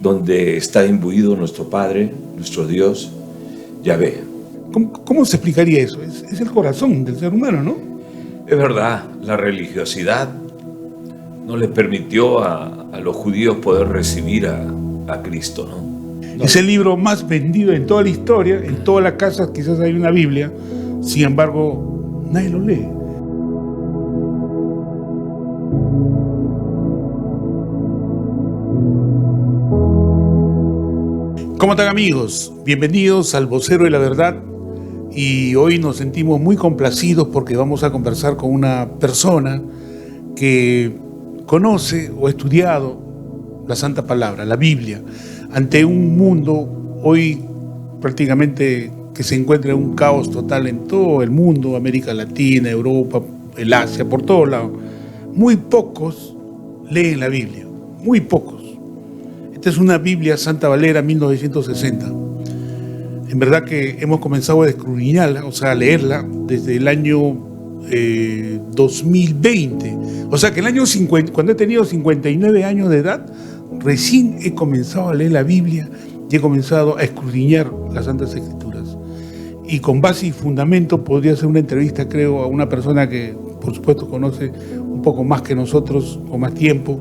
donde está imbuido nuestro Padre, nuestro Dios, Yahvé. ¿Cómo se explicaría eso? Es el corazón del ser humano, ¿no? Es verdad, la religiosidad no les permitió a los judíos poder recibir a Cristo, ¿no? Es el libro más vendido en toda la historia, en todas las casas quizás hay una Biblia, sin embargo, nadie lo lee. ¿Cómo están, amigos? Bienvenidos al Vocero de la Verdad, y hoy nos sentimos muy complacidos porque vamos a conversar con una persona que conoce o ha estudiado la Santa Palabra, la Biblia, ante un mundo hoy prácticamente que se encuentra en un caos total en todo el mundo, América Latina, Europa, el Asia, por todos lados. Muy pocos leen la Biblia, muy pocos. Esta es una Biblia Santa Valera 1960. En verdad que hemos comenzado a escudriñarla, o sea, a leerla desde el año 2020. O sea que el año 50, cuando he tenido 59 años de edad, recién he comenzado a leer la Biblia y he comenzado a escudriñar las Santas Escrituras. Y con base y fundamento podría hacer una entrevista, creo, a una persona que, por supuesto, conoce un poco más que nosotros, con más tiempo.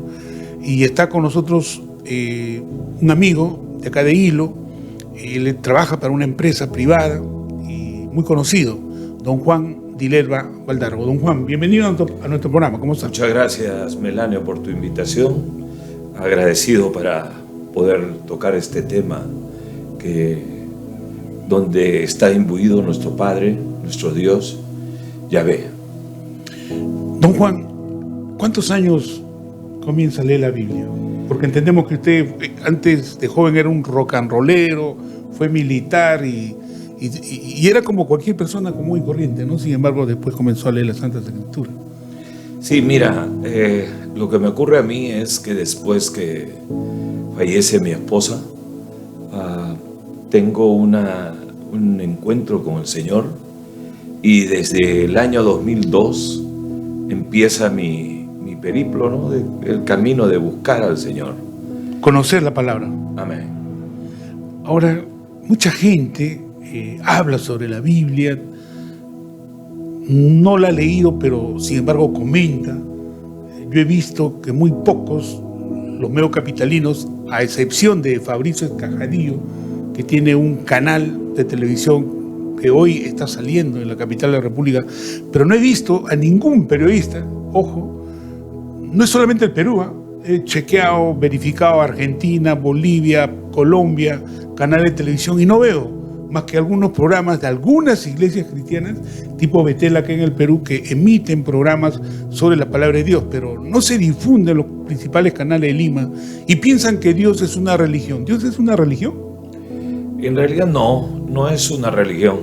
Y está con nosotros un amigo de acá de Hilo. Él trabaja para una empresa privada y muy conocido, don Juan Dilerba Valdargo. Don Juan, bienvenido a nuestro programa. ¿Cómo está? Muchas gracias, Melanio, por tu invitación. Agradecido para poder tocar este tema donde está imbuido nuestro Padre, nuestro Dios, Yahvé. Don Juan, ¿cuántos años comienza a leer la Biblia? Porque entendemos que usted antes de joven era un rock and rollero, fue militar y era como cualquier persona común y corriente, ¿no? Sin embargo, después comenzó a leer las Santas Escrituras. Sí, mira, lo que me ocurre a mí es que después que fallece mi esposa, tengo un encuentro con el Señor, y desde el año 2002 empieza mi periplo, ¿no? El camino de buscar al Señor. Conocer la palabra. Amén. Ahora, mucha gente habla sobre la Biblia, no la ha leído, pero sin embargo comenta. Yo he visto que muy pocos, los medios capitalinos, a excepción de Fabricio Escajadillo, que tiene un canal de televisión que hoy está saliendo en la capital de la República, pero no he visto a ningún periodista, ojo, no es solamente el Perú, he chequeado, verificado Argentina, Bolivia, Colombia, canales de televisión, y no veo más que algunos programas de algunas iglesias cristianas, tipo Betel acá en el Perú, que emiten programas sobre la palabra de Dios, pero no se difunde en los principales canales de Lima, y piensan que Dios es una religión. ¿Dios es una religión? En realidad no es una religión.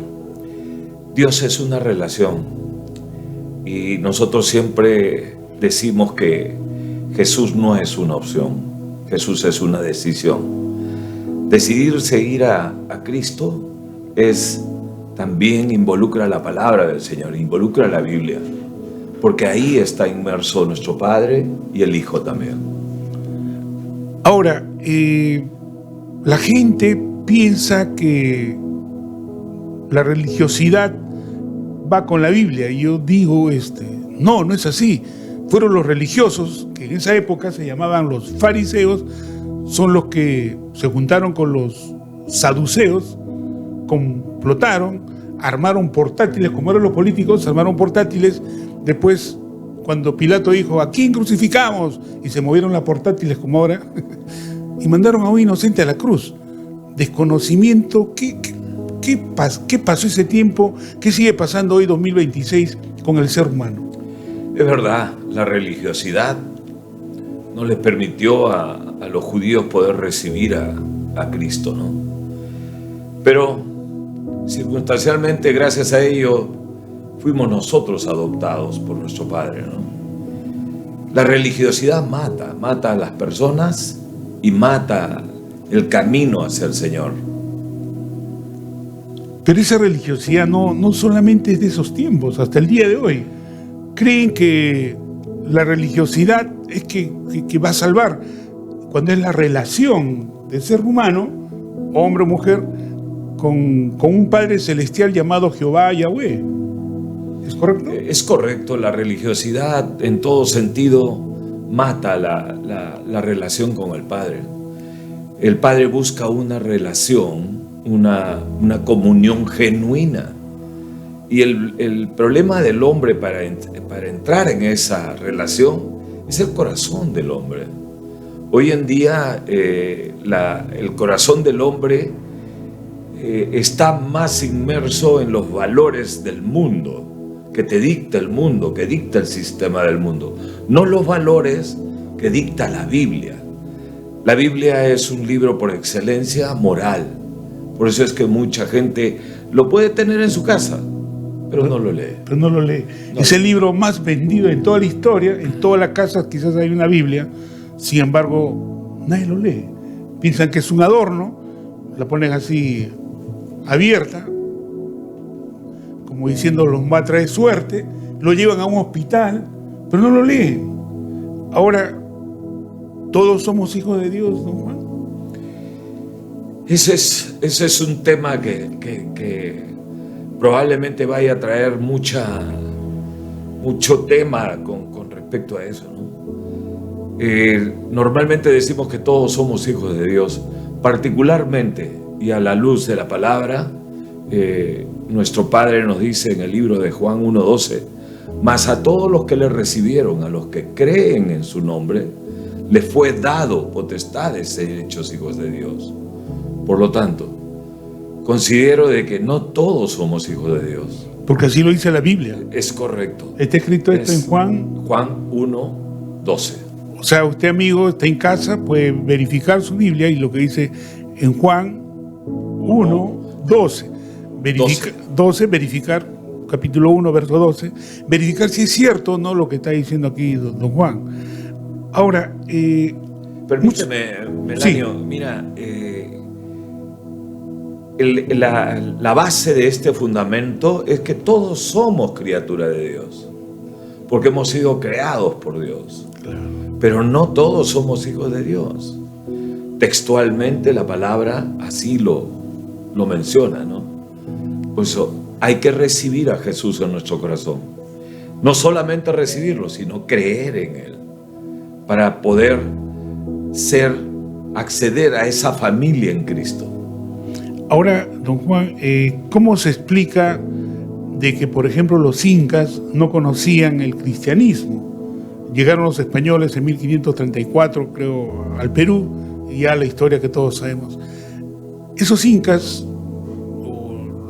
Dios es una relación. Y nosotros siempre decimos que Jesús no es una opción, Jesús es una decisión. Decidir seguir a Cristo también involucra la palabra del Señor, involucra la Biblia, porque ahí está inmerso nuestro Padre y el Hijo también. Ahora, la gente piensa que la religiosidad va con la Biblia, y yo digo, no es así. Fueron los religiosos, que en esa época se llamaban los fariseos, son los que se juntaron con los saduceos, complotaron, armaron portátiles, como eran los políticos, armaron portátiles. Después, cuando Pilato dijo, ¿a quién crucificamos? Y se movieron las portátiles como ahora, y mandaron a un inocente a la cruz. Desconocimiento. ¿Qué pasó ese tiempo? ¿Qué sigue pasando hoy, 2026, con el ser humano? Es verdad, la religiosidad no les permitió a los judíos poder recibir a Cristo, ¿no? Pero circunstancialmente, gracias a ello, fuimos nosotros adoptados por nuestro Padre, ¿no? La religiosidad mata a las personas y mata el camino hacia el Señor. Pero esa religiosidad no solamente es de esos tiempos, hasta el día de hoy. Creen que la religiosidad es que va a salvar. cuando es la relación del ser humano, hombre o mujer, con un Padre celestial llamado Jehová Yahweh. ¿Es correcto? Es correcto, la religiosidad en todo sentido mata la relación con el Padre. El Padre busca una relación, una comunión genuina. Y el problema del hombre para entrar en esa relación es el corazón del hombre. Hoy en día el corazón del hombre está más inmerso en los valores del mundo, que te dicta el mundo, que dicta el sistema del mundo, no los valores que dicta la Biblia. La Biblia es un libro por excelencia moral. Por eso es que mucha gente lo puede tener en su casa, pero no lo lee. Pero no lo lee. No. Es el libro más vendido en toda la historia. En todas las casas quizás hay una Biblia. Sin embargo, nadie lo lee. Piensan que es un adorno, la ponen así abierta, como diciendo los va a traer suerte, lo llevan a un hospital, pero no lo leen. Ahora, ¿todos somos hijos de Dios, don Juan? Ese es un tema que probablemente vaya a traer mucho tema con respecto a eso, ¿no? Normalmente decimos que todos somos hijos de Dios, particularmente y a la luz de la palabra. Nuestro Padre nos dice en el libro de Juan 1:12: mas a todos los que le recibieron, a los que creen en su nombre, les fue dado potestad de ser hechos hijos de Dios. Por lo tanto, considero de que no todos somos hijos de Dios. Porque así lo dice la Biblia. Es correcto. Está escrito esto en Juan 1:12. O sea, usted, amigo, está en casa, puede verificar su Biblia y lo que dice en Juan 1:12. 12, verificar, capítulo 1, verso 12, verificar si es cierto o no lo que está diciendo aquí don Juan. Ahora, permíteme, Melanio, sí. Mira, la base de este fundamento es que todos somos criaturas de Dios, porque hemos sido creados por Dios. Claro. Pero no todos somos hijos de Dios. Textualmente la palabra así lo menciona, ¿no? Por eso hay que recibir a Jesús en nuestro corazón. No solamente recibirlo, sino creer en Él, para poder acceder a esa familia en Cristo. Ahora, don Juan, ¿cómo se explica de que, por ejemplo, los incas no conocían el cristianismo? Llegaron los españoles en 1534, creo, al Perú, y ya la historia que todos sabemos. Esos incas,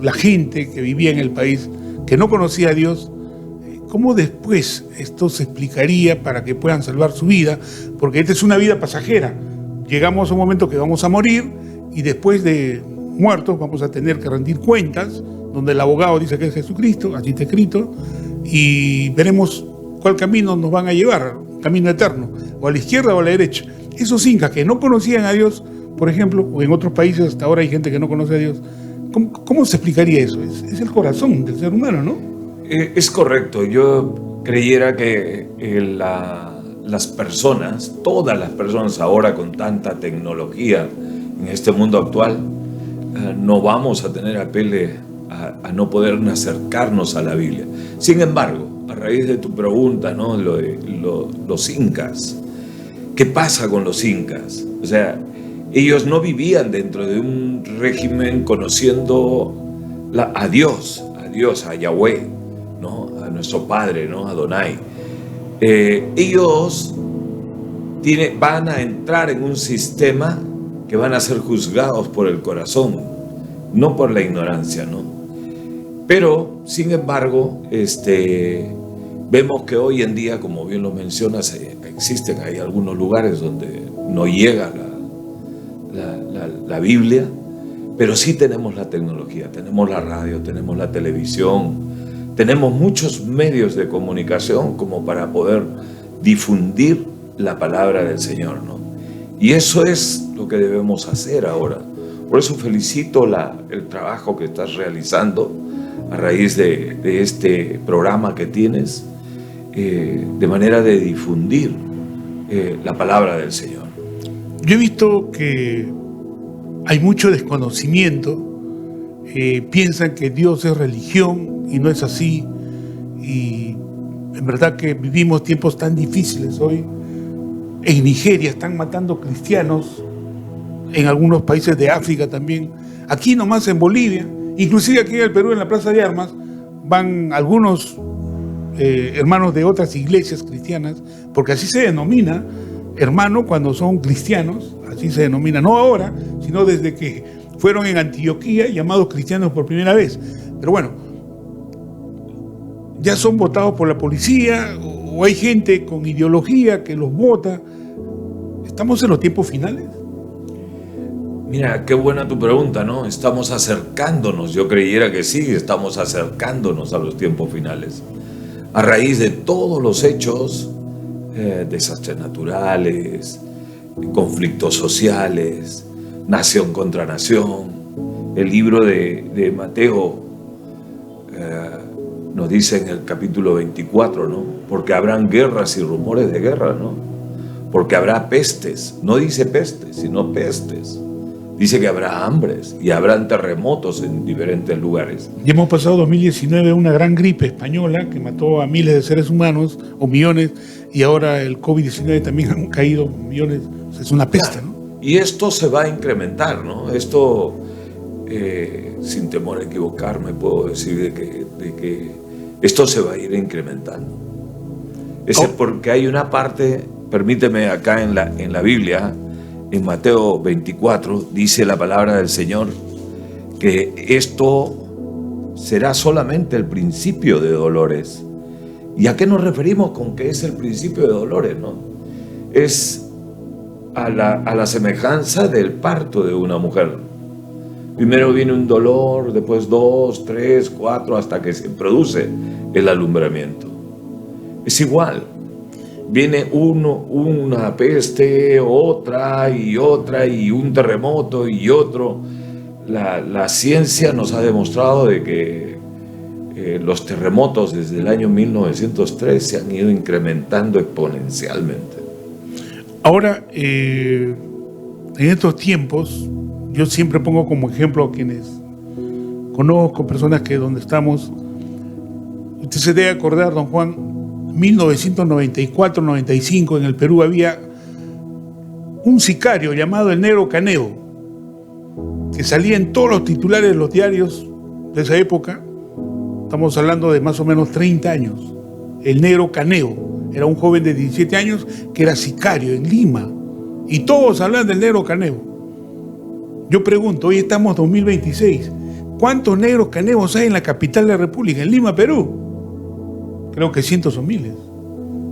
la gente que vivía en el país, que no conocía a Dios, ¿cómo después esto se explicaría para que puedan salvar su vida? Porque esta es una vida pasajera. Llegamos a un momento que vamos a morir y después de muertos vamos a tener que rendir cuentas, donde el abogado dice que es Jesucristo, así está escrito, y veremos cuál camino nos van a llevar, camino eterno, o a la izquierda o a la derecha. Esos incas que no conocían a Dios, por ejemplo, o en otros países hasta ahora hay gente que no conoce a Dios, ¿cómo se explicaría eso? Es el corazón del ser humano, ¿no? Es correcto. Yo creyera que las personas, todas las personas ahora con tanta tecnología en este mundo actual, no vamos a tener apele a no poder acercarnos a la Biblia. Sin embargo, a raíz de tu pregunta, ¿no? Los incas, ¿qué pasa con los incas? O sea, ellos no vivían dentro de un régimen conociendo a Dios, a Yahweh, ¿no? A nuestro Padre, ¿no? A Adonai. Ellos van a entrar en un sistema que van a ser juzgados por el corazón, no por la ignorancia, ¿no? Pero, sin embargo, vemos que hoy en día, como bien lo mencionas, hay algunos lugares donde no llega la Biblia, pero sí tenemos la tecnología, tenemos la radio, tenemos la televisión, tenemos muchos medios de comunicación como para poder difundir la palabra del Señor, ¿no? Y eso es lo que debemos hacer ahora. Por eso felicito el trabajo que estás realizando a raíz de este programa que tienes, de manera de difundir la palabra del Señor. Yo he visto que hay mucho desconocimiento. Piensan que Dios es religión y no es así. Y en verdad que vivimos tiempos tan difíciles hoy. En Nigeria están matando cristianos, en algunos países de África también. Aquí nomás en Bolivia, inclusive aquí en el Perú, en la Plaza de Armas, van algunos hermanos de otras iglesias cristianas, porque así se denomina hermano cuando son cristianos, así se denomina, no ahora, sino desde que fueron en Antioquía llamados cristianos por primera vez. Pero bueno, ya son votados por la policía, o hay gente con ideología que los vota. ¿Estamos en los tiempos finales? Mira, qué buena tu pregunta, ¿no? Estamos acercándonos, yo creyera que sí, estamos acercándonos a los tiempos finales. A raíz de todos los hechos, desastres naturales, conflictos sociales, nación contra nación. El libro de Mateo nos dice en el capítulo 24, ¿no? Porque habrán guerras y rumores de guerra, ¿no? Porque habrá pestes, no dice pestes, sino pestes. Dice que habrá hambres y habrán terremotos en diferentes lugares. Ya hemos pasado 2019 una gran gripe española que mató a miles de seres humanos, o millones, y ahora el COVID-19 también han caído millones. O sea, es una peste, ¿no? Y esto se va a incrementar, ¿no? Esto, sin temor a equivocarme, puedo decir de que esto se va a ir incrementando. Es porque hay una parte, permíteme, acá en la Biblia, en Mateo 24, dice la palabra del Señor que esto será solamente el principio de dolores. ¿Y a qué nos referimos con que es el principio de dolores, no? Es a la semejanza del parto de una mujer. Primero viene un dolor, después 2, 3, 4, hasta que se produce el alumbramiento. Es igual. Viene una peste, otra y un terremoto y otro. La ciencia nos ha demostrado de que los terremotos desde el año 1903 se han ido incrementando exponencialmente. Ahora, en estos tiempos, yo siempre pongo como ejemplo a quienes conozco, personas que donde estamos, usted se debe acordar, don Juan, 1994-95 en el Perú había un sicario llamado el Negro Caneo, que salía en todos los titulares de los diarios de esa época. Estamos hablando de más o menos 30 años. El Negro Caneo era un joven de 17 años que era sicario en Lima, y todos hablan del Negro Caneo. Yo pregunto, hoy estamos en 2026, ¿cuántos negros caneos hay en la capital de la República, en Lima, Perú? Creo que cientos o miles.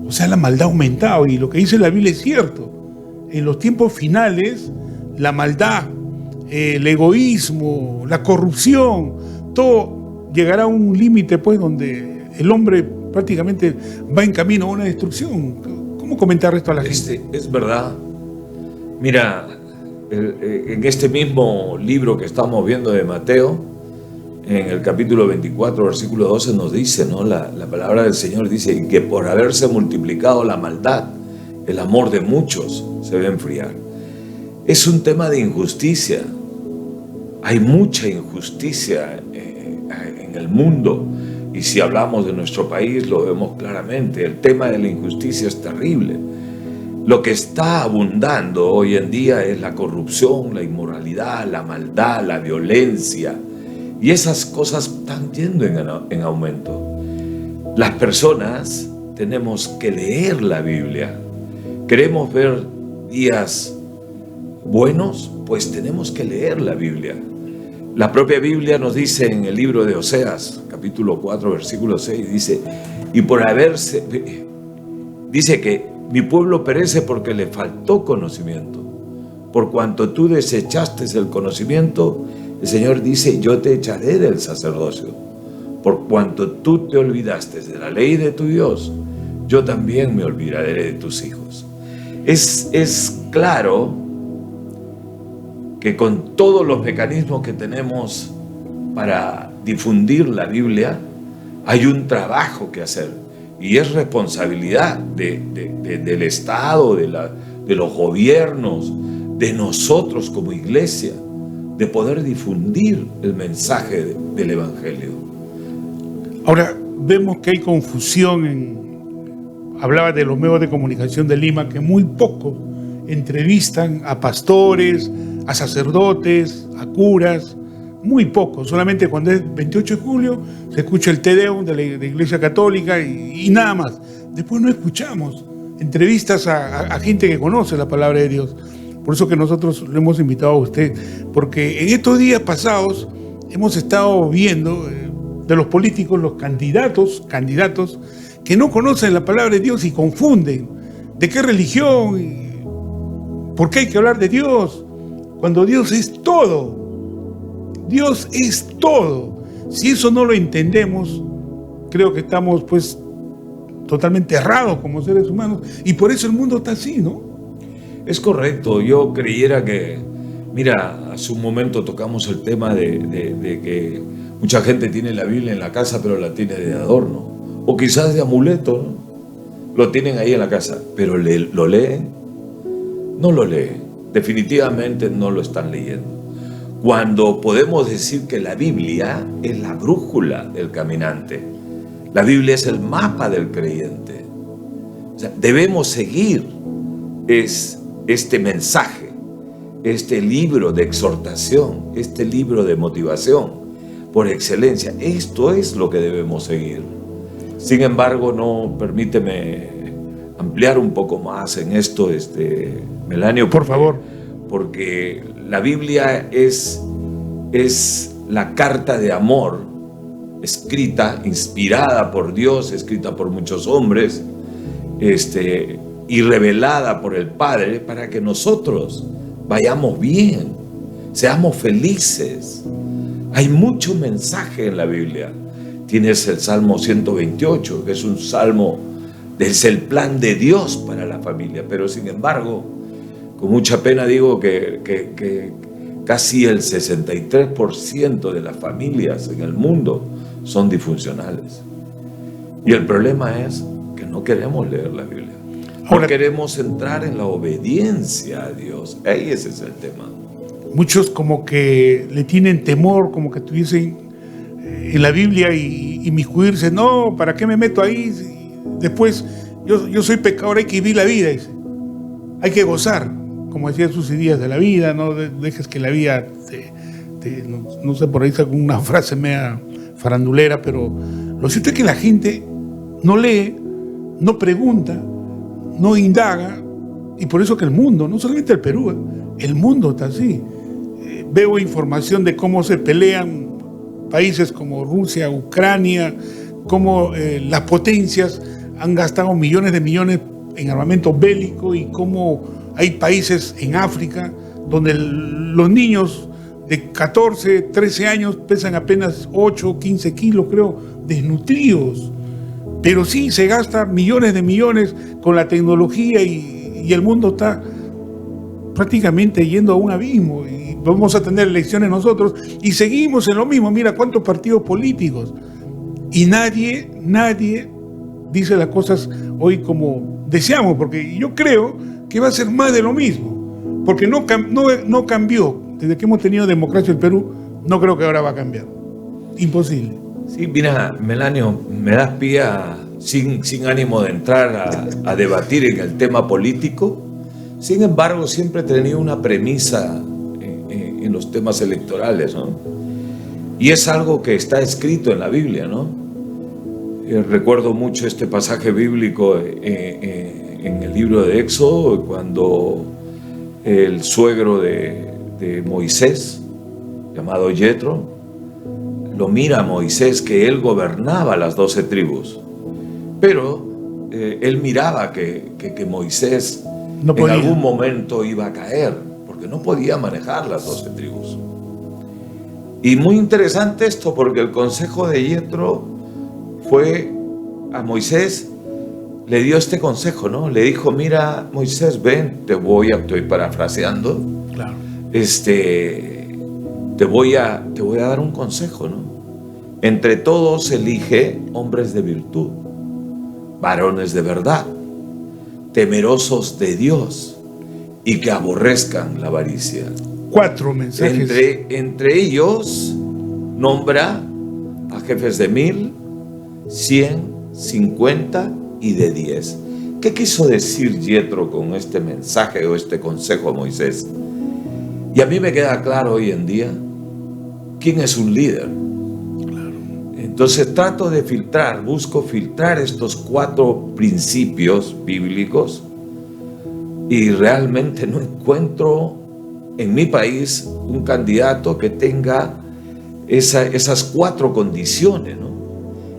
O sea, la maldad ha aumentado, y lo que dice la Biblia es cierto. En los tiempos finales, la maldad, el egoísmo, la corrupción, todo llegará a un límite, pues, donde el hombre prácticamente va en camino a una destrucción. ¿Cómo comentar esto a la gente? Es verdad. Mira, en este mismo libro que estamos viendo de Mateo, en el capítulo 24, versículo 12, nos dice, ¿no? La palabra del Señor dice que por haberse multiplicado la maldad, el amor de muchos se va a enfriar. Es un tema de injusticia. Hay mucha injusticia en el mundo, y si hablamos de nuestro país lo vemos claramente. El tema de la injusticia es terrible. Lo que está abundando hoy en día es la corrupción, la inmoralidad, la maldad, la violencia. Y esas cosas están yendo en aumento. Las personas tenemos que leer la Biblia. ¿Queremos ver días buenos? Pues tenemos que leer la Biblia. La propia Biblia nos dice en el libro de Oseas, capítulo 4, versículo 6, dice que mi pueblo perece porque le faltó conocimiento. Por cuanto tú desechaste el conocimiento, el Señor dice, yo te echaré del sacerdocio. Por cuanto tú te olvidaste de la ley de tu Dios, yo también me olvidaré de tus hijos. Es claro que con todos los mecanismos que tenemos para difundir la Biblia, hay un trabajo que hacer, y es responsabilidad del Estado, de los gobiernos, de nosotros como iglesia, de poder difundir el mensaje del Evangelio. Ahora, vemos que hay confusión hablaba de los medios de comunicación de Lima, que muy pocos entrevistan a pastores, a sacerdotes, a curas, muy pocos. Solamente cuando es 28 de julio se escucha el Te Deum de la Iglesia Católica y nada más. Después no escuchamos entrevistas a gente que conoce la palabra de Dios. Por eso que nosotros lo hemos invitado a usted, porque en estos días pasados hemos estado viendo de los políticos, los candidatos que no conocen la palabra de Dios y confunden de qué religión, por qué hay que hablar de Dios, cuando Dios es todo. Dios es todo. Si eso no lo entendemos, creo que estamos pues totalmente errados como seres humanos, y por eso el mundo está así, ¿no? Es correcto. Yo creyera que, mira, hace un momento tocamos el tema de que mucha gente tiene la Biblia en la casa, pero la tiene de adorno, o quizás de amuleto, ¿no? Lo tienen ahí en la casa, pero ¿lo leen? No lo leen. Definitivamente no lo están leyendo. Cuando podemos decir que la Biblia es la brújula del caminante, la Biblia es el mapa del creyente. O sea, debemos seguir este mensaje, este libro de exhortación, este libro de motivación por excelencia. Esto es lo que debemos seguir. Sin embargo, no, permíteme ampliar un poco más en esto, Melanio. Por favor. Porque la Biblia es la carta de amor escrita, inspirada por Dios, escrita por muchos hombres, y revelada por el Padre para que nosotros vayamos bien, seamos felices. Hay mucho mensaje en la Biblia. Tienes el Salmo 128, que es un salmo, es el plan de Dios para la familia, pero sin embargo, con mucha pena digo que casi el 63% de las familias en el mundo son disfuncionales. Y el problema es que no queremos leer la Biblia. No queremos entrar en la obediencia a Dios. Ahí ese es el tema. Muchos como que le tienen temor, como que tuviesen en la Biblia y inmiscuirse. No, ¿para qué me meto ahí? Después, yo soy pecador, hay que vivir la vida, dice. Hay que gozar, como decía sus días de la vida, no dejes que la vida no sé, por ahí saco una frase media farandulera, pero lo cierto es que la gente no lee, no pregunta, no indaga, y por eso que el mundo, no solamente el Perú, el mundo está así. Veo información de cómo se pelean países como Rusia, Ucrania, cómo las potencias han gastado millones de millones en armamento bélico, y cómo hay países en África donde los niños de 14, 13 años pesan apenas 8, 15 kilos, creo, desnutridos. Pero sí se gasta millones de millones con la tecnología y el mundo está prácticamente yendo a un abismo, y vamos a tener elecciones nosotros y seguimos en lo mismo. Mira cuántos partidos políticos, y nadie dice las cosas hoy como deseamos, porque yo creo que va a ser más de lo mismo, porque no cambió desde que hemos tenido democracia en Perú. No creo que ahora va a cambiar, imposible. Sí, mira, Melanio, me das pie sin ánimo de entrar a debatir en el tema político. Sin embargo, siempre he tenido una premisa en los temas electorales, ¿no? Y es algo que está escrito en la Biblia, ¿no? Recuerdo mucho este pasaje bíblico en el libro de Éxodo, cuando el suegro de Moisés, llamado Yetro, lo mira a Moisés, que él gobernaba las 12 tribus, pero él miraba que Moisés no podía. En algún momento iba a caer, porque no podía manejar las 12 tribus. Y muy interesante esto, porque el consejo de Yetro fue a Moisés, le dio este consejo, ¿no? Le dijo: mira, Moisés, ven, estoy parafraseando, claro. Te voy a dar un consejo, ¿no? Entre todos elige hombres de virtud, varones de verdad, temerosos de Dios, y que aborrezcan la avaricia. 4 mensajes. Entre ellos nombra a jefes de 1000, 100, 50 y de 10. ¿Qué quiso decir Yetro con este mensaje o este consejo a Moisés? Y a mí me queda claro hoy en día quién es un líder. Entonces trato de busco filtrar estos 4 principios bíblicos y realmente no encuentro en mi país un candidato que tenga esas 4 condiciones, ¿no?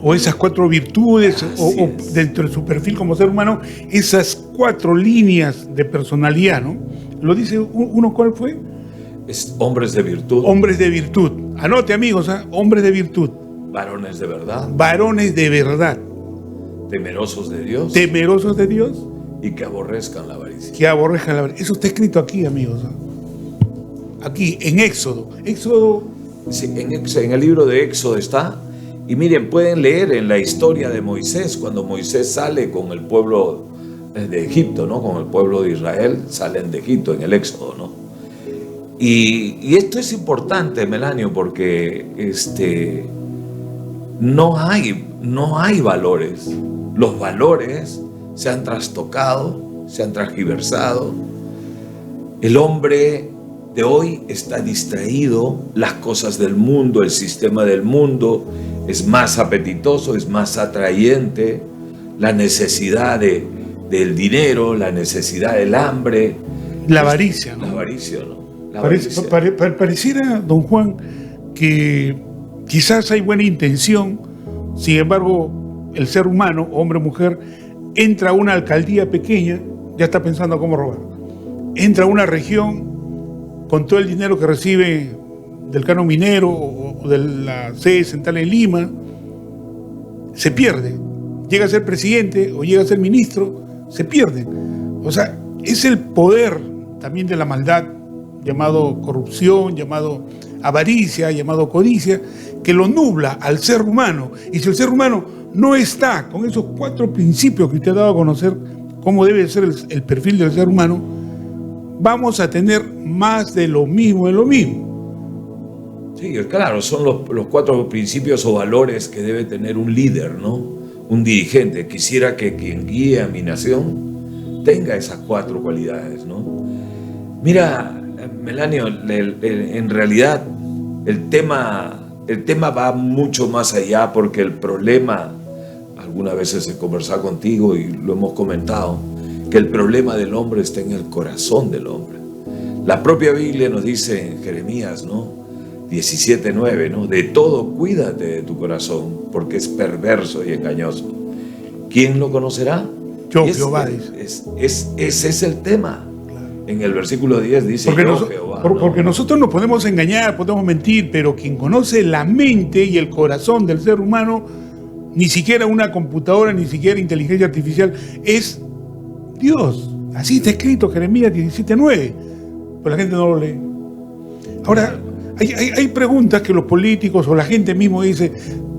O esas 4 virtudes, o dentro de su perfil como ser humano, esas 4 líneas de personalidad, ¿no? Lo dice uno, ¿cuál fue? Es hombres de virtud. Hombres de virtud. Anote, amigos, ¿eh? Hombres de virtud. Varones de verdad. Varones de verdad. Temerosos de Dios. Temerosos de Dios. Y que aborrezcan la avaricia. Que aborrezcan la avaricia. Eso está escrito aquí, amigos. Aquí, en Éxodo. Éxodo. Sí, en el libro de Éxodo está. Y miren, pueden leer en la historia de Moisés, cuando Moisés sale con el pueblo de Egipto, ¿no? Con el pueblo de Israel, salen de Egipto en el Éxodo, ¿no? Y esto es importante, Melanio, porque no hay valores. Los valores se han trastocado, se han transgiversado. El hombre de hoy está distraído, las cosas del mundo, el sistema del mundo es más apetitoso, es más atrayente, la necesidad del dinero, la necesidad del hambre. La avaricia, ¿no? La avaricia, ¿no? Pareciera, don Juan, que quizás hay buena intención, sin embargo, el ser humano, hombre o mujer, entra a una alcaldía pequeña, ya está pensando cómo robar. Entra a una región con todo el dinero que recibe del canon minero o de la sede central en Lima, se pierde. Llega a ser presidente o llega a ser ministro, se pierde. O sea, es el poder también de la maldad, llamado corrupción, llamado avaricia, llamado codicia, que lo nubla al ser humano. Y si el ser humano no está con esos 4 principios que usted ha dado a conocer, cómo debe ser el perfil del ser humano, vamos a tener más de lo mismo de lo mismo. Sí, claro, son los 4 principios o valores que debe tener un líder, ¿no? Un dirigente. Quisiera que quien guíe a mi nación tenga esas 4 cualidades, ¿no? Mira, Melanio, en realidad el tema va mucho más allá, porque el problema, algunas veces he conversado contigo y lo hemos comentado, que el problema del hombre está en el corazón del hombre. La propia Biblia nos dice en Jeremías, ¿no? 17:9, ¿no? De todo cuídate de tu corazón, porque es perverso y engañoso. ¿Quién lo conocerá? Yo, Jehová, dice. Ese es el tema. En el versículo 10 dice Jehová. Porque nosotros nos podemos engañar, podemos mentir, pero quien conoce la mente y el corazón del ser humano, ni siquiera una computadora, ni siquiera inteligencia artificial, es Dios. Así está escrito Jeremías 17:9, pero la gente no lo lee. Ahora, hay preguntas que los políticos o la gente mismo dice,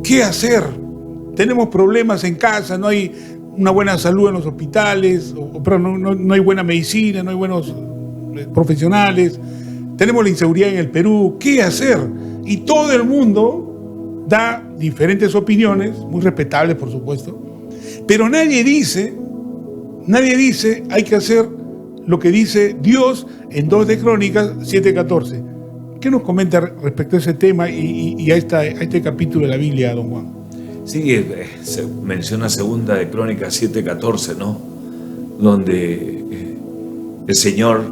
¿qué hacer? Tenemos problemas en casa, no hay una buena salud en los hospitales, no hay buena medicina, no hay buenos profesionales, tenemos la inseguridad en el Perú, ¿qué hacer? Y todo el mundo da diferentes opiniones, muy respetables por supuesto, pero nadie dice hay que hacer lo que dice Dios en 2 de Crónicas 7:14. ¿Qué nos comenta respecto a ese tema y a este capítulo de la Biblia, don Juan? Sí, se menciona 2 de Crónicas 7:14, ¿no? Donde el Señor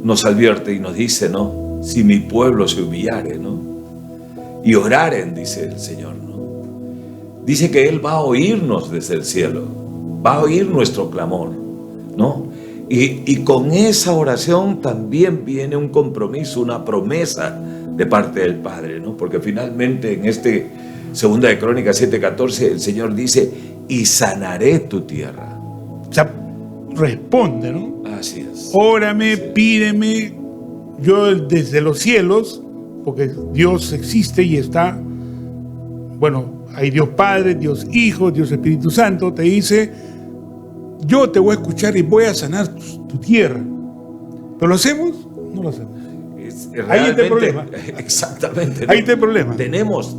nos advierte y nos dice, ¿no? Si mi pueblo se humillare, ¿no? Y oraren, dice el Señor, ¿no? Dice que Él va a oírnos desde el cielo, va a oír nuestro clamor, ¿no? Y con esa oración también viene un compromiso, una promesa de parte del Padre, ¿no? Porque finalmente en 2 de Crónicas 7:14 el Señor dice, y sanaré tu tierra. O sea, responde, ¿no? Así es. Órame, sí. Pídeme, yo desde los cielos, porque Dios existe y está, bueno, hay Dios Padre, Dios Hijo, Dios Espíritu Santo, te dice, yo te voy a escuchar y voy a sanar tu tierra. ¿Pero lo hacemos? No lo hacemos. Ahí está el problema. Exactamente. ¿no? Ahí está el problema. Tenemos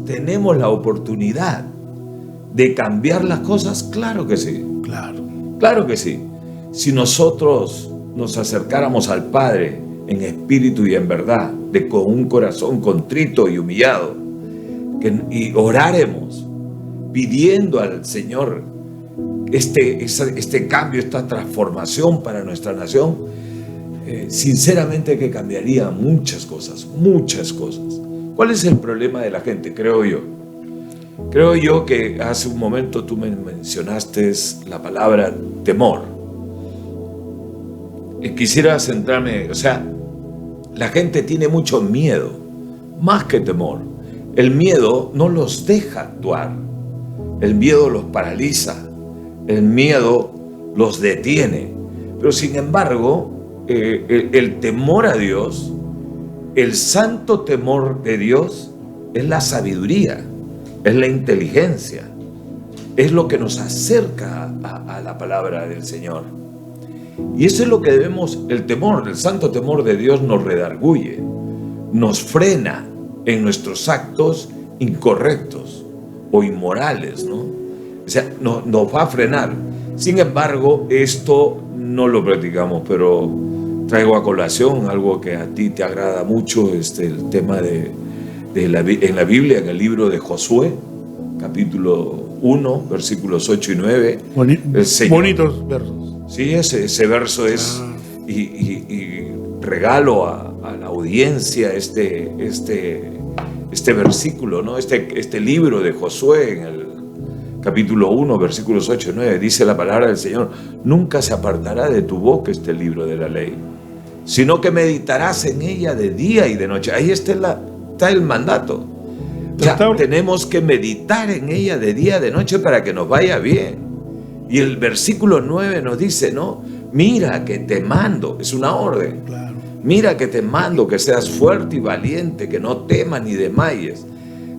la oportunidad de cambiar las cosas, claro que sí. Claro que sí. Si nosotros nos acercáramos al Padre en espíritu y en verdad, con un corazón contrito y humillado, y oráremos pidiendo al Señor este cambio, esta transformación para nuestra nación, sinceramente que cambiaría muchas cosas. ¿Cuál es el problema de la gente? Creo yo que hace un momento tú me mencionaste la palabra temor. Quisiera centrarme, la gente tiene mucho miedo, más que temor. El miedo no los deja actuar, el miedo los paraliza, el miedo los detiene. Pero sin embargo, el temor a Dios, el santo temor de Dios, es la sabiduría, es la inteligencia, es lo que nos acerca a la palabra del Señor. Y eso es lo que debemos, el santo temor de Dios nos redarguye, nos frena en nuestros actos incorrectos o inmorales, ¿no? Nos va a frenar. Sin embargo, esto no lo practicamos, pero traigo a colación algo que a ti te agrada mucho, el tema en la Biblia, en el libro de Josué, capítulo 1, versículos 8 y 9. Bonitos versos. Sí, ese verso es, y regalo a la audiencia este versículo, ¿no? Este libro de Josué, en el capítulo 1, versículos 8 y 9, dice la palabra del Señor: nunca se apartará de tu boca este libro de la ley, sino que meditarás en ella de día y de noche. Ahí está el mandato. Tenemos que meditar en ella de día y de noche para que nos vaya bien. Y el versículo 9 nos dice, ¿no? Mira que te mando, es una orden. Claro. Mira que te mando que seas fuerte y valiente, que no temas ni desmayes.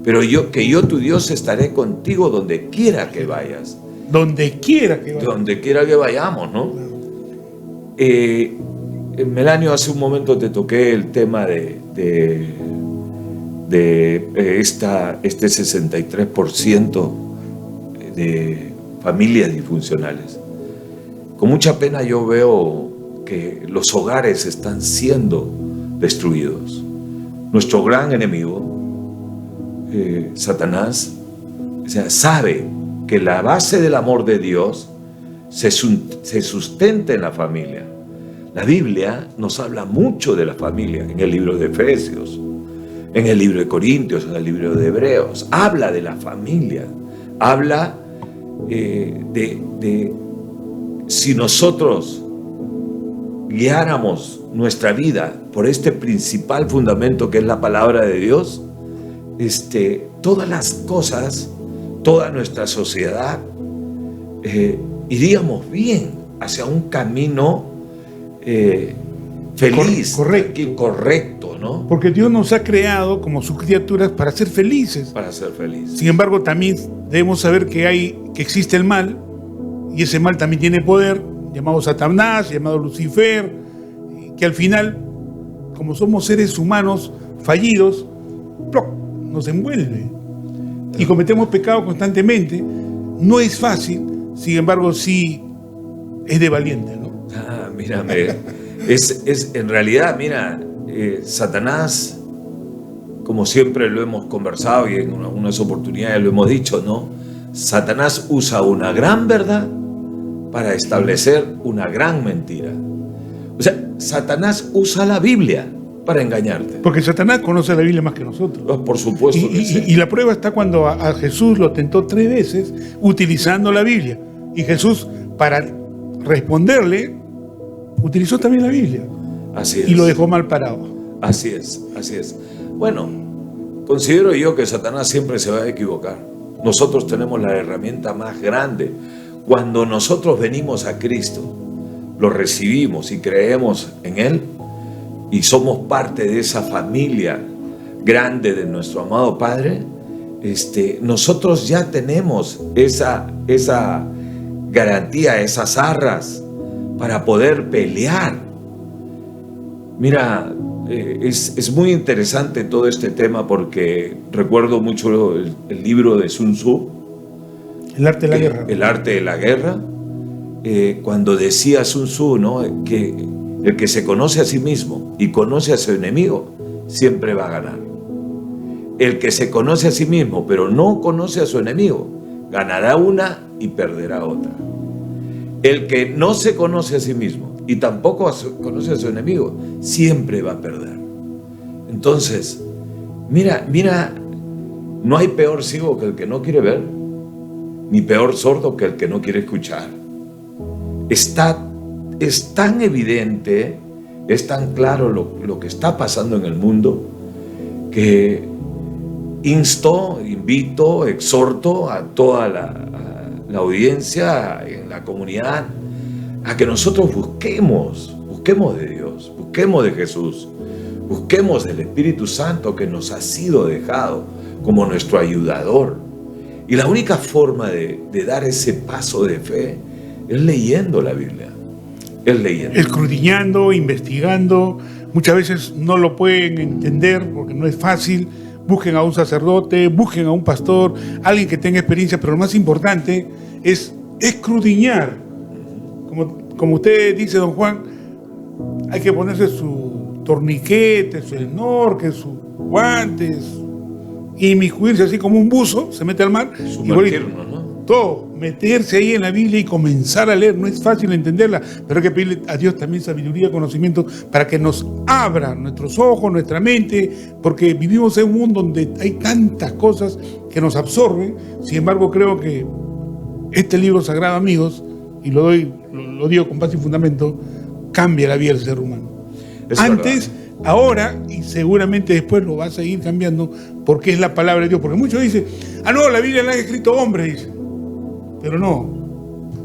Pero yo tu Dios, estaré contigo donde quiera que vayas. Donde quiera que vayamos. Donde quiera que vayamos, ¿no? Melanio, hace un momento te toqué el tema de este 63% de familias disfuncionales. Con mucha pena yo veo que los hogares están siendo destruidos. Nuestro gran enemigo, Satanás, sabe que la base del amor de Dios se sustenta en la familia. La Biblia nos habla mucho de la familia, en el libro de Efesios, en el libro de Corintios, en el libro de Hebreos. Habla de la familia, habla de si nosotros guiáramos nuestra vida por este principal fundamento que es la palabra de Dios, todas las cosas, toda nuestra sociedad, iríamos bien hacia un camino feliz, correcto, ¿no? Porque Dios nos ha creado como sus criaturas para ser felices. Para ser felices. Sin embargo, también debemos saber que existe el mal, y ese mal también tiene poder, llamado Satanás, llamado Lucifer, que al final, como somos seres humanos fallidos, ¡ploc!, nos envuelve. Y cometemos pecado constantemente. No es fácil, sin embargo, sí es de valiente, ¿no? Mírame. En realidad, mira, Satanás, como siempre lo hemos conversado y en algunas oportunidades lo hemos dicho, ¿no? Satanás usa una gran verdad para establecer una gran mentira. Satanás usa la Biblia para engañarte. Porque Satanás conoce la Biblia más que nosotros. Por supuesto que sí. Y la prueba está cuando a Jesús lo tentó 3 veces utilizando la Biblia. Y Jesús, para responderle, utilizó también la Biblia. Así es. Y lo dejó mal parado. Así es. Bueno, considero yo que Satanás siempre se va a equivocar. Nosotros tenemos la herramienta más grande. Cuando nosotros venimos a Cristo, lo recibimos y creemos en Él, y somos parte de esa familia grande de nuestro amado Padre, nosotros ya tenemos esa garantía, esas arras para poder pelear Mira, es muy interesante todo este tema porque recuerdo mucho el libro de Sun Tzu, El arte de la guerra. El arte de la guerra, cuando decía Sun Tzu, ¿no?, que el que se conoce a sí mismo y conoce a su enemigo siempre va a ganar. El que se conoce a sí mismo pero no conoce a su enemigo ganará una y perderá otra. El que no se conoce a sí mismo y tampoco conoce a su enemigo siempre va a perder. Entonces, mira, no hay peor ciego que el que no quiere ver, ni peor sordo que el que no quiere escuchar. Es tan evidente, es tan claro lo que está pasando en el mundo, que invito, exhorto a toda la audiencia en la comunidad a que nosotros busquemos de Dios, busquemos de Jesús, busquemos del Espíritu Santo que nos ha sido dejado como nuestro ayudador. Y la única forma de dar ese paso de fe es leyendo la Biblia, es leyendo. Escudriñando, investigando. Muchas veces no lo pueden entender porque no es fácil. Busquen a un sacerdote, busquen a un pastor, alguien que tenga experiencia, pero lo más importante es escudriñar. Como usted dice, don Juan, hay que ponerse su torniquete, su snorkel, sus guantes, y inmiscuirse así como un buzo, se mete al mar, sumergirnos, ¿no? Todo, meterse ahí en la Biblia y comenzar a leer. No es fácil entenderla, pero hay que pedirle a Dios también sabiduría, conocimiento, para que nos abra nuestros ojos, nuestra mente, porque vivimos en un mundo donde hay tantas cosas que nos absorben. Sin embargo, creo que este libro sagrado, amigos, y lo digo con base y fundamento, cambia la vida del ser humano. Antes, ahora, y seguramente después lo va a seguir cambiando, porque es la palabra de Dios. Porque muchos dicen, no, la Biblia la han escrito hombres, dicen. Pero no,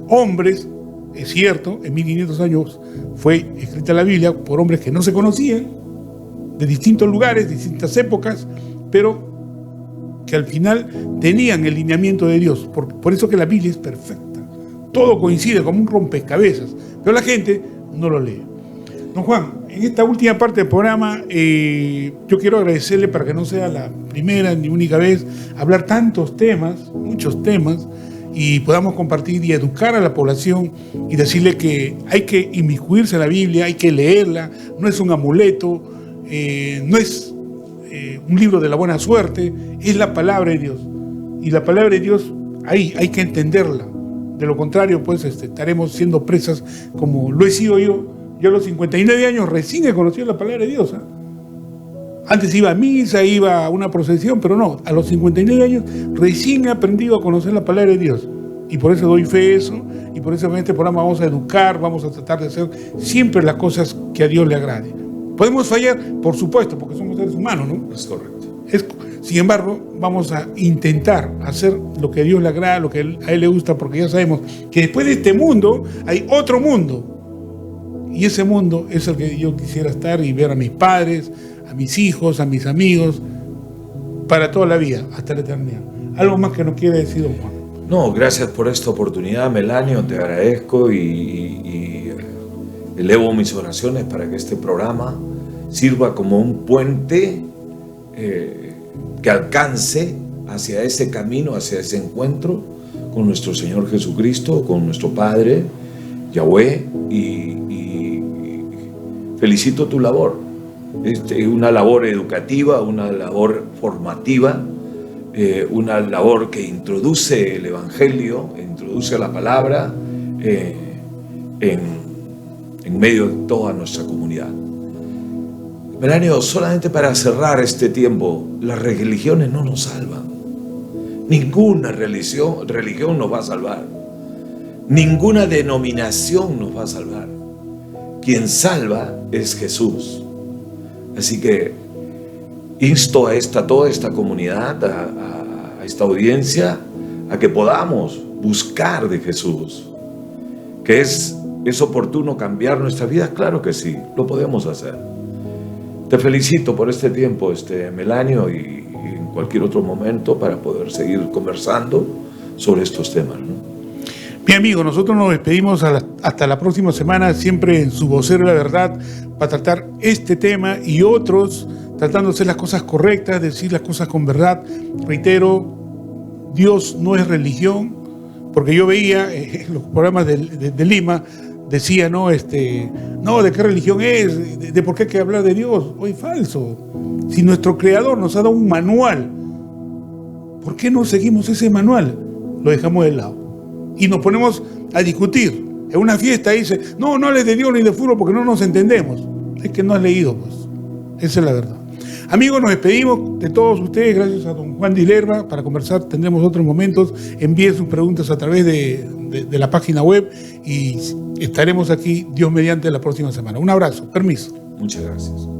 hombres, es cierto, en 1500 años fue escrita la Biblia por hombres que no se conocían, de distintos lugares, distintas épocas, pero que al final tenían el lineamiento de Dios. Por eso que la Biblia es perfecta. Todo coincide como un rompecabezas, pero la gente no lo lee. Don Juan, en esta última parte del programa, yo quiero agradecerle, para que no sea la primera ni única vez, hablar tantos temas, muchos temas, y podamos compartir y educar a la población y decirle que hay que inmiscuirse en la Biblia, hay que leerla, no es un amuleto, no es un libro de la buena suerte, es la palabra de Dios. Y la palabra de Dios, ahí hay que entenderla. De lo contrario, pues estaremos siendo presas como lo he sido yo. Yo a los 59 años recién he conocido la palabra de Dios. Antes iba a misa, iba a una procesión, pero no, a los 59 años recién he aprendido a conocer la palabra de Dios. Y por eso doy fe a eso, y por eso en este programa vamos a educar, vamos a tratar de hacer siempre las cosas que a Dios le agrade. Podemos fallar, por supuesto, porque somos seres humanos, ¿no? Es correcto. Sin embargo, vamos a intentar hacer lo que a Dios le agrada, lo que a Él le gusta, porque ya sabemos que después de este mundo hay otro mundo. Y ese mundo es el que yo quisiera estar y ver a mis padres, a mis hijos, a mis amigos, para toda la vida, hasta la eternidad. ¿Algo más que nos quiere decir, don Juan? No, gracias por esta oportunidad, Melanio, te agradezco y elevo mis oraciones para que este programa sirva como un puente que alcance hacia ese camino, hacia ese encuentro con nuestro Señor Jesucristo, con nuestro Padre, Yahweh, y felicito tu labor. Una labor educativa, una labor formativa, una labor que introduce el Evangelio, introduce la palabra en medio de toda nuestra comunidad. Melanio, solamente para cerrar este tiempo, las religiones no nos salvan. Ninguna religión nos va a salvar. Ninguna denominación nos va a salvar. Quien salva es Jesús. Así que insto a toda esta comunidad, a esta audiencia, a que podamos buscar de Jesús. ¿Que es oportuno cambiar nuestras vidas? Claro que sí, lo podemos hacer. Te felicito por este tiempo, Melanio, y en cualquier otro momento para poder seguir conversando sobre estos temas, ¿no? Bien, amigos, nosotros nos despedimos hasta la próxima semana, siempre en Su Vocero la Verdad, para tratar este tema y otros, tratando de hacer las cosas correctas, decir las cosas con verdad. Reitero, Dios no es religión, porque yo veía en los programas de Lima, decía, no, ¿de qué religión es? ¿De por qué hay que hablar de Dios? Hoy falso. Si nuestro Creador nos ha dado un manual, ¿por qué no seguimos ese manual? Lo dejamos de lado. Y nos ponemos a discutir. En una fiesta dice, no hables de Dios ni de fútbol porque no nos entendemos. Es que no has leído, pues. Esa es la verdad. Amigos, nos despedimos de todos ustedes. Gracias a don Juan Dilerba. Para conversar tendremos otros momentos. Envíen sus preguntas a través de la página web y estaremos aquí, Dios mediante, la próxima semana. Un abrazo. Permiso. Muchas gracias.